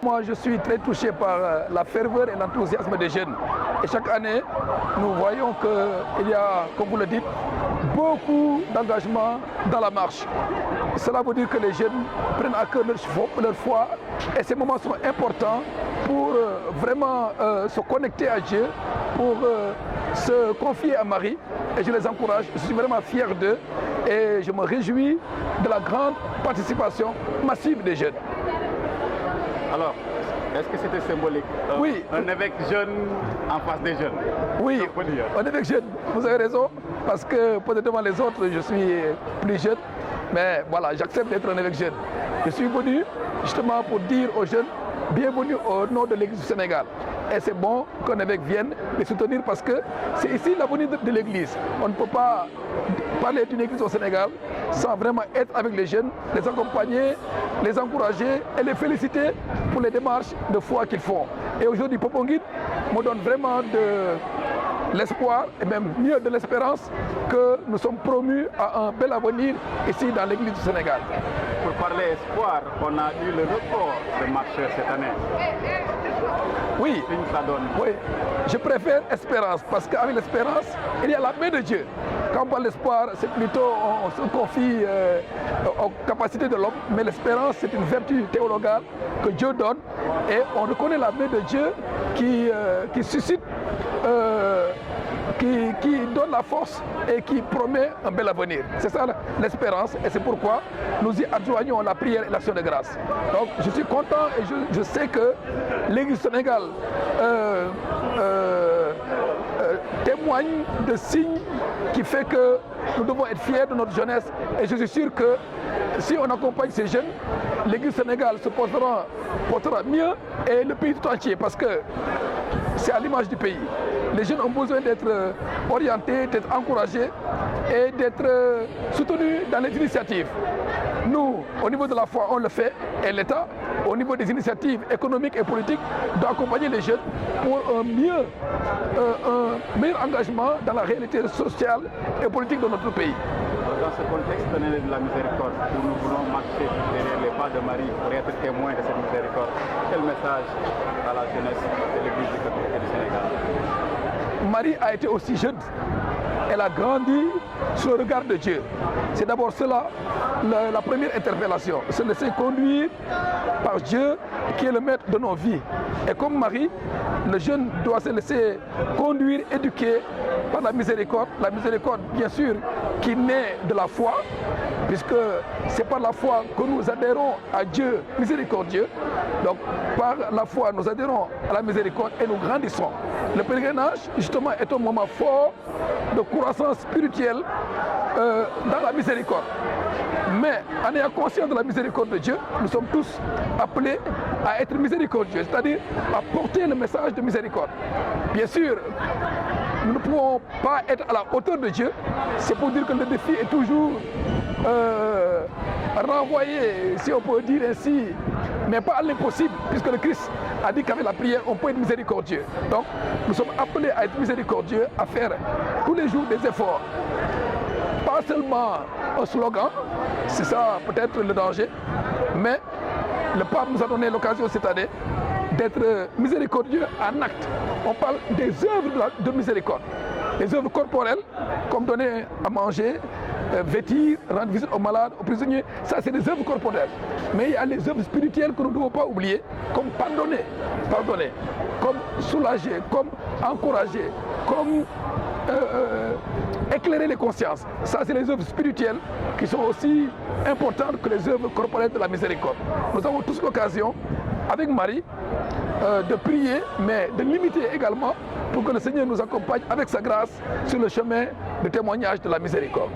Moi, je suis très touché par la ferveur et l'enthousiasme des jeunes. Et chaque année, nous voyons qu'il y a, comme vous le dites, beaucoup d'engagement dans la marche. Cela veut dire que les jeunes prennent à cœur leur foi et ces moments sont importants pour vraiment se connecter à Dieu, pour se confier à Marie. Et je les encourage, je suis vraiment fier d'eux et je me réjouis de la grande participation massive des jeunes. Alors, est-ce que c'était symbolique? Oui. Un évêque jeune en face des jeunes? Oui, un évêque jeune, vous avez raison, parce que peut-être devant les autres, je suis plus jeune, mais voilà, j'accepte d'être un évêque jeune. Je suis venu justement pour dire aux jeunes, bienvenue au nom de l'Église du Sénégal. Et c'est bon qu'un évêque vienne les soutenir parce que c'est ici l'avenir de l'Église. On ne peut pas parler d'une Église au Sénégal sans vraiment être avec les jeunes, les accompagner, les encourager et les féliciter pour les démarches de foi qu'ils font. Et aujourd'hui, Poponguine me donne vraiment de l'espoir et même mieux de l'espérance que nous sommes promus à un bel avenir ici dans l'Église du Sénégal. Pour parler espoir, on a eu le record de marcheurs cette année. Oui, oui, je préfère espérance parce qu'avec l'espérance, il y a la main de Dieu. Quand on parle d'espoir, c'est plutôt, on se confie aux capacités de l'homme, mais l'espérance, c'est une vertu théologale que Dieu donne et on reconnaît la main de Dieu qui suscite, qui donne la force et qui promet un bel avenir. C'est ça l'espérance et c'est pourquoi nous y adjoignons la prière et l'action de grâce. Donc je suis content et je sais que l'Église du Sénégal témoigne de signes qui fait que nous devons être fiers de notre jeunesse et je suis sûr que si on accompagne ces jeunes, l'Église du Sénégal se portera mieux et le pays tout entier parce que c'est à l'image du pays. Les jeunes ont besoin d'être orientés, d'être encouragés et d'être soutenus dans les initiatives. Nous, au niveau de la foi, on le fait et l'État, au niveau des initiatives économiques et politiques, doit accompagner les jeunes pour un meilleur engagement dans la réalité sociale et politique de notre pays. Dans ce contexte de la miséricorde, où nous voulons marcher derrière les pas de Marie pour être témoins de cette miséricorde, quel message à la jeunesse de l'Église catholique du Sénégal? Marie a été aussi jeune. Elle a grandi sous le regard de Dieu. C'est d'abord cela, la première interpellation. Se laisser conduire par Dieu qui est le maître de nos vies. Et comme Marie, le jeune doit se laisser conduire, éduquer par la miséricorde. La miséricorde, bien sûr, qui naît de la foi, puisque c'est par la foi que nous adhérons à Dieu miséricordieux. Donc, par la foi, nous adhérons à la miséricorde et nous grandissons. Le pèlerinage, justement, est un moment fort de croissance spirituelle dans la miséricorde. Mais en ayant conscience de la miséricorde de Dieu, nous sommes tous appelés à être miséricordieux, c'est-à-dire à porter le message de miséricorde. Bien sûr, nous ne pouvons pas être à la hauteur de Dieu. C'est pour dire que le défi est toujours renvoyé, si on peut dire ainsi, mais pas à l'impossible, puisque le Christ a dit qu'avec la prière, on peut être miséricordieux. Donc, nous sommes appelés à être miséricordieux, à faire tous les jours des efforts. Pas seulement un slogan, c'est ça peut-être le danger, mais le pape nous a donné l'occasion cette année d'être miséricordieux en acte. On parle des œuvres de miséricorde. Les œuvres corporelles, comme donner à manger, vêtir, rendre visite aux malades, aux prisonniers, ça c'est des œuvres corporelles. Mais il y a les œuvres spirituelles que nous ne devons pas oublier, comme pardonner, comme soulager, comme encourager, comme éclairer les consciences. Ça c'est les œuvres spirituelles qui sont aussi importantes que les œuvres corporelles de la miséricorde. Nous avons tous l'occasion, avec Marie, de prier, mais de l'imiter également pour que le Seigneur nous accompagne avec sa grâce sur le chemin de témoignage de la miséricorde.